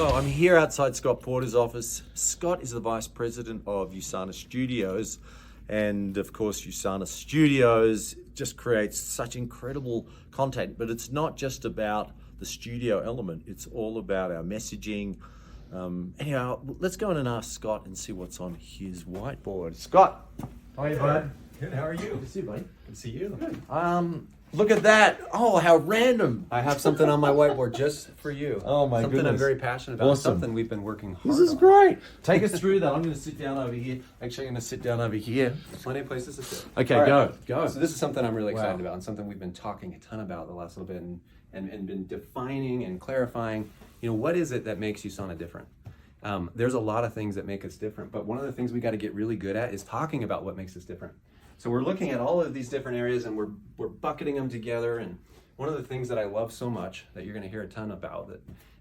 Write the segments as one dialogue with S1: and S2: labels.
S1: So I'm here outside Scott Porter's office. Scott is the Vice President of USANA Studios. And of course, USANA Studios just creates such incredible content, but it's not just about the studio element. It's all about our messaging. Anyhow, let's go in and ask Scott and see what's on his whiteboard. Scott, how are you, bud?
S2: Good, how are you?
S1: Good to see you, buddy.
S2: Good to see you.
S1: Good. Look at that. Oh, how random.
S2: I have something on my whiteboard just for you.
S1: Oh my
S2: something
S1: goodness.
S2: I'm very passionate about.
S1: Awesome.
S2: Something we've been working hard
S1: This is
S2: on.
S1: great. Take us through that. I'm going to sit down over here. Actually, I'm going to sit down over here.
S2: Plenty of places to sit.
S1: Okay,
S2: All right.
S1: go.
S2: So this is something I'm really excited
S1: Wow.
S2: about, and something we've been talking a ton about the last little bit, and been defining and clarifying. What is it that makes USANA different? There's a lot of things that make us different, but one of the things we got to get really good at is talking about what makes us different. So we're looking at all of these different areas, and we're bucketing them together. And one of the things that I love so much that you're going to hear a ton about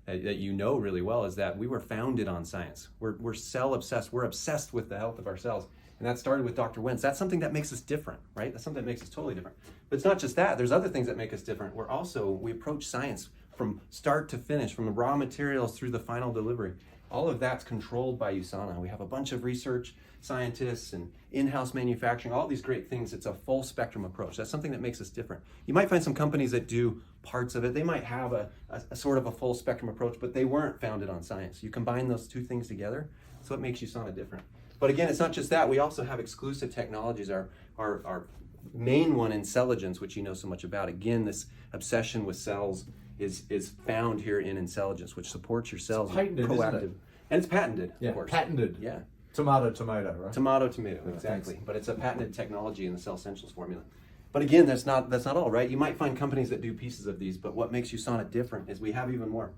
S2: that you know really well is that we were founded on science. We're cell obsessed. We're obsessed with the health of our cells, and that started with Dr. Wentz. That's something that makes us different, right? That's something that makes us totally different. But it's not just that. There's other things that make us different. We approach science from start to finish, from the raw materials through the final delivery. All of that's controlled by USANA. We have a bunch of research scientists and in-house manufacturing, all these great things. It's a full spectrum approach. That's something that makes us different. You might find some companies that do parts of it. They might have a sort of a full spectrum approach, but they weren't founded on science. You combine those two things together, that's what makes USANA different. But again, it's not just that. We also have exclusive technologies. Our main one, Intelligence, which you know so much about. Again, this obsession with cells is found here in Intelligence, which supports your cells.
S1: It's patented, isn't it?
S2: And it's patented,
S1: Yeah,
S2: of course.
S1: patented.
S2: Yeah.
S1: Tomato, right?
S2: Tomato,
S1: Yeah,
S2: exactly.
S1: thanks.
S2: But it's a patented technology in the Cell Essentials formula. But again, that's not all, right? You might find companies that do pieces of these, but what makes USANA different is we have even more.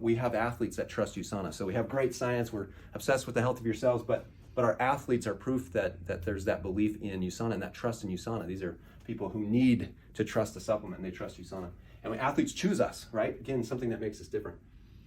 S2: We have athletes that trust USANA. So we have great science. We're obsessed with the health of your cells, but our athletes are proof that there's that belief in USANA and that trust in USANA. These are people who need to trust the supplement, and they trust USANA. And when athletes choose us, right? Again, something that makes us different.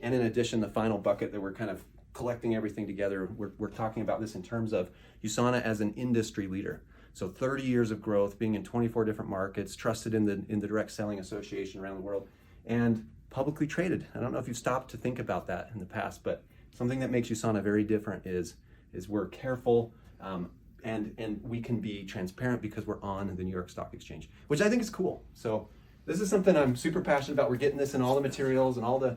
S2: And in addition, the final bucket that we're kind of collecting everything together, we're talking about this in terms of USANA as an industry leader. So 30 years of growth, being in 24 different markets, trusted in the direct selling association around the world, and publicly traded. I don't know if you've stopped to think about that in the past, but something that makes USANA very different is we're careful, and we can be transparent because we're on the New York Stock Exchange, which I think is cool. So this is something I'm super passionate about. We're getting this in all the materials and all the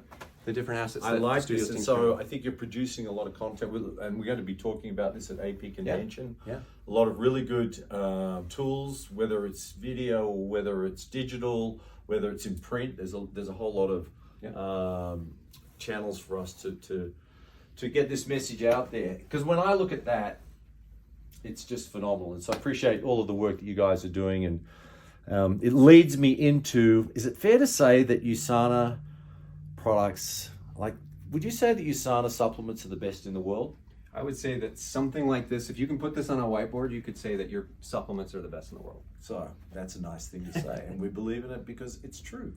S2: different assets.
S1: I
S2: that
S1: like
S2: the studios
S1: this, and
S2: think
S1: so
S2: through.
S1: I think you're producing a lot of content, and we're going to be talking about this at AP Convention.
S2: Yeah.
S1: A lot of really good tools, whether it's video, whether it's digital, whether it's in print. There's a whole lot of channels for us to get this message out there. Because when I look at that, it's just phenomenal. And so I appreciate all of the work that you guys are doing, and it leads me into, is it fair to say that USANA products, would you say that USANA supplements are the best in the world?
S2: I would say that something like this, if you can put this on a whiteboard, you could say that your supplements are the best in the world.
S1: So that's a nice thing to say, and we believe in it because it's true.